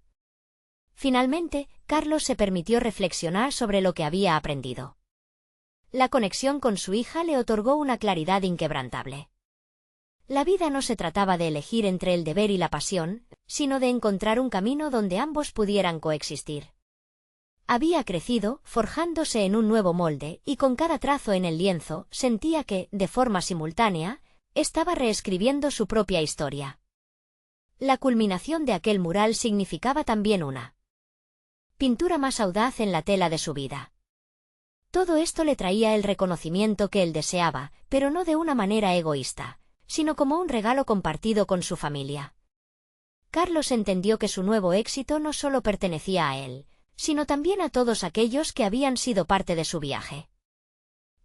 Finalmente, Carlos se permitió reflexionar sobre lo que había aprendido. La conexión con su hija le otorgó una claridad inquebrantable. La vida no se trataba de elegir entre el deber y la pasión, sino de encontrar un camino donde ambos pudieran coexistir. Había crecido, forjándose en un nuevo molde, y con cada trazo en el lienzo, sentía que, de forma simultánea, estaba reescribiendo su propia historia. La culminación de aquel mural significaba también una pintura más audaz en la tela de su vida. Todo esto le traía el reconocimiento que él deseaba, pero no de una manera egoísta, sino como un regalo compartido con su familia. Carlos entendió que su nuevo éxito no solo pertenecía a él, sino también a todos aquellos que habían sido parte de su viaje.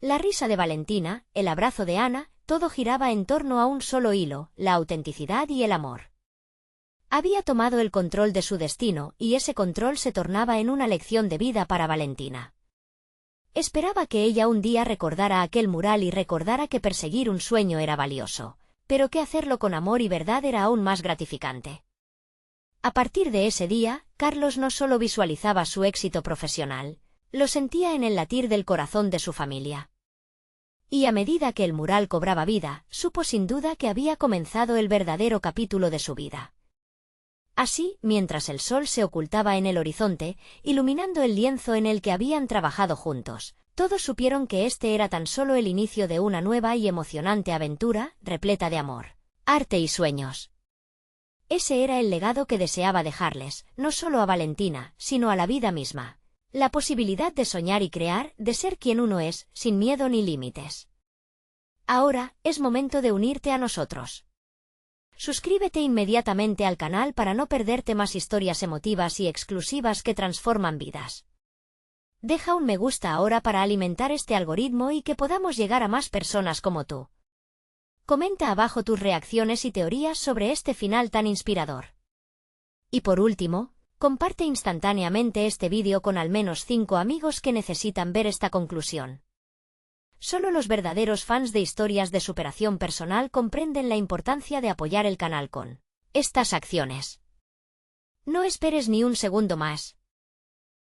La risa de Valentina, el abrazo de Ana, todo giraba en torno a un solo hilo, la autenticidad y el amor. Había tomado el control de su destino, y ese control se tornaba en una lección de vida para Valentina. Esperaba que ella un día recordara aquel mural y recordara que perseguir un sueño era valioso, pero que hacerlo con amor y verdad era aún más gratificante. A partir de ese día, Carlos no solo visualizaba su éxito profesional, lo sentía en el latir del corazón de su familia. Y a medida que el mural cobraba vida, supo sin duda que había comenzado el verdadero capítulo de su vida. Así, mientras el sol se ocultaba en el horizonte, iluminando el lienzo en el que habían trabajado juntos, todos supieron que este era tan solo el inicio de una nueva y emocionante aventura, repleta de amor, arte y sueños. Ese era el legado que deseaba dejarles, no solo a Valentina, sino a la vida misma. La posibilidad de soñar y crear, de ser quien uno es, sin miedo ni límites. Ahora, es momento de unirte a nosotros. Suscríbete inmediatamente al canal para no perderte más historias emotivas y exclusivas que transforman vidas. Deja un me gusta ahora para alimentar este algoritmo y que podamos llegar a más personas como tú. Comenta abajo tus reacciones y teorías sobre este final tan inspirador. Y por último, comparte instantáneamente este vídeo con al menos 5 amigos que necesitan ver esta conclusión. Solo los verdaderos fans de historias de superación personal comprenden la importancia de apoyar el canal con estas acciones. No esperes ni un segundo más.